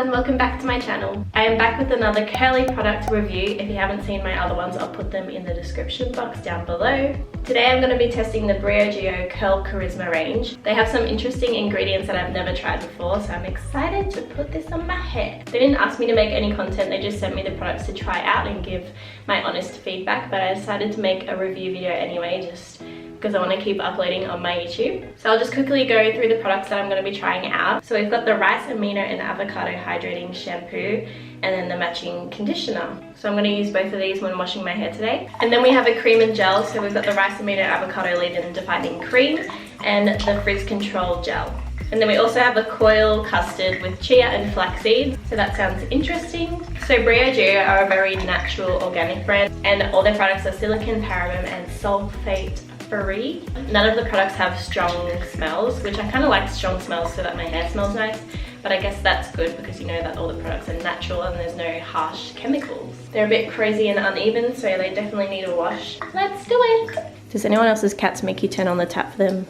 everyone, welcome back to my channel. I am back with another curly product review. If you haven't seen my other ones, I'll put them in the description box down below. Today I'm going to be testing the BRIOGEO Curl Charisma range. They have some interesting ingredients that I've never tried before, so I'm excited to put this on my hair. They didn't ask me to make any content, they just sent me the products to try out and give my honest feedback, but I decided to make a review video anyway, just because I want to keep uploading on my YouTube. So I'll just quickly go through the products that I'm going to be trying out. So we've got the rice amino and avocado hydrating shampoo and then the matching conditioner. So I'm going to use both of these when washing my hair today. And then we have a cream and gel. So we've got the rice amino avocado leave-in defining cream and the Frizz Control Gel. And then we also have a coil custard with chia and flaxseed. So that sounds interesting. So BRIOGEO are a very natural organic brand and all their products are silicone, paraben and sulfate free. None of the products have strong smells, which I kind of like strong smells so that my hair smells nice. But I guess that's good because you know that all the products are natural and there's no harsh chemicals. They're a bit crazy and uneven, so they definitely need a wash. Let's do it! Does anyone else's cats make you turn on the tap for them?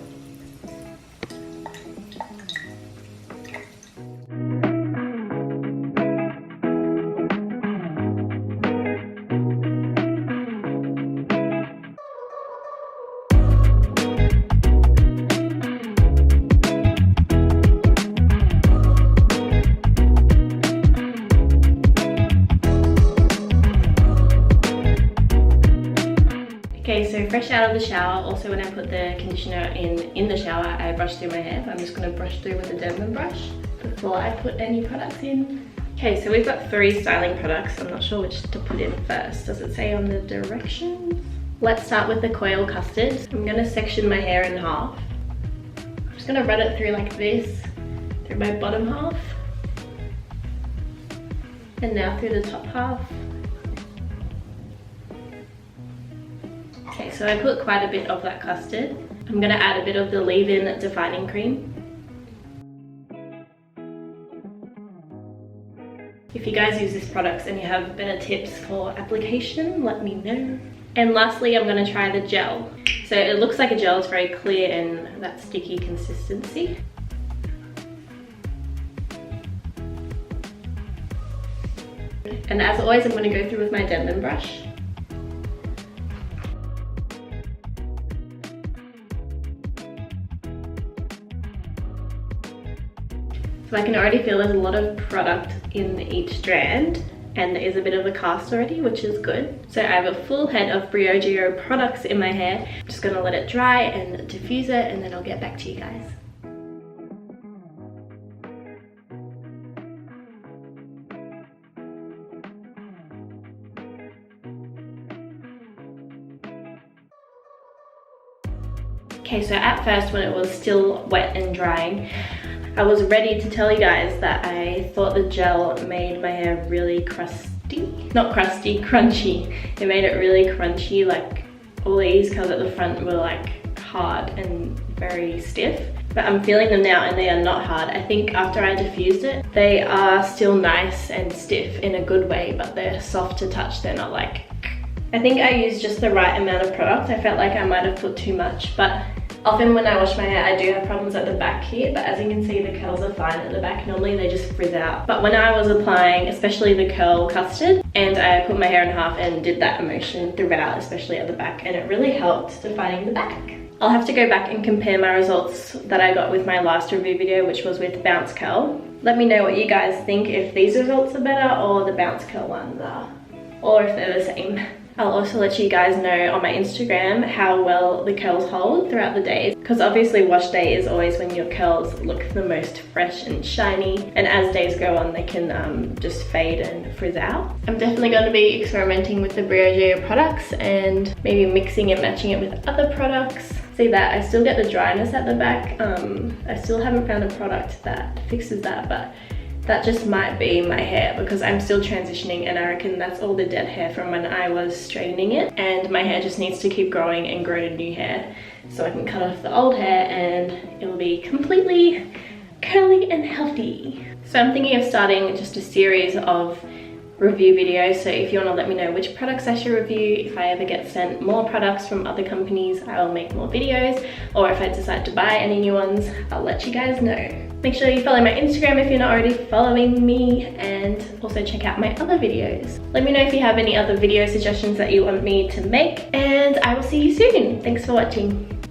Okay, so fresh out of the shower, also when I put the conditioner in the shower, I brush through my hair. I'm just going to brush through with a Denman brush before I put any products in. Okay, so we've got 3 styling products. I'm not sure which to put in first. Does it say on the directions? Let's start with the coil custard. I'm going to section my hair in half. I'm just going to run it through like this, through my bottom half. And now through the top half. Okay, so I put quite a bit of that custard. I'm going to add a bit of the leave-in defining cream. If you guys use these products and you have better tips for application, let me know. And lastly, I'm going to try the gel. So it looks like a gel, it's very clear and that sticky consistency. And as always, I'm going to go through with my Denman brush. So I can already feel there's a lot of product in each strand and there is a bit of a cast already, which is good. So I have a full head of BRIOGEO products in my hair. I'm just gonna let it dry and diffuse it and then I'll get back to you guys. Okay, so at first when it was still wet and drying, I was ready to tell you guys that I thought the gel made my hair really crusty. Not crusty, crunchy. It made it really crunchy, like all these curls at the front were like hard and very stiff. But I'm feeling them now and they are not hard. I think after I diffused it, they are still nice and stiff in a good way, but they're soft to touch, they're not like... I think I used just the right amount of product. I felt like I might have put too much, but often when I wash my hair, I do have problems at the back here, but as you can see, the curls are fine at the back. Normally they just frizz out. But when I was applying, especially the curl custard, and I put my hair in half and did that motion throughout, especially at the back, and it really helped defining the back. I'll have to go back and compare my results that I got with my last review video, which was with Bounce Curl. Let me know what you guys think, if these results are better or the Bounce Curl ones are, or if they're the same. I'll also let you guys know on my Instagram how well the curls hold throughout the day, because obviously wash day is always when your curls look the most fresh and shiny, and as days go on they can just fade and frizz out. I'm definitely going to be experimenting with the BRIOGEO products and maybe mixing and matching it with other products. See that I still get the dryness at the back. I still haven't found a product that fixes that, but that just might be my hair because I'm still transitioning and I reckon that's all the dead hair from when I was straightening it, and my hair just needs to keep growing and grow to new hair so I can cut off the old hair and it'll be completely curly and healthy. So I'm thinking of starting just a series of review video. So if you want to let me know which products I should review, if I ever get sent more products from other companies, I will make more videos, or if I decide to buy any new ones, I'll let you guys know. Make sure you follow my Instagram if you're not already following me, and also check out my other videos. Let me know if you have any other video suggestions that you want me to make, and I will see you soon. Thanks for watching.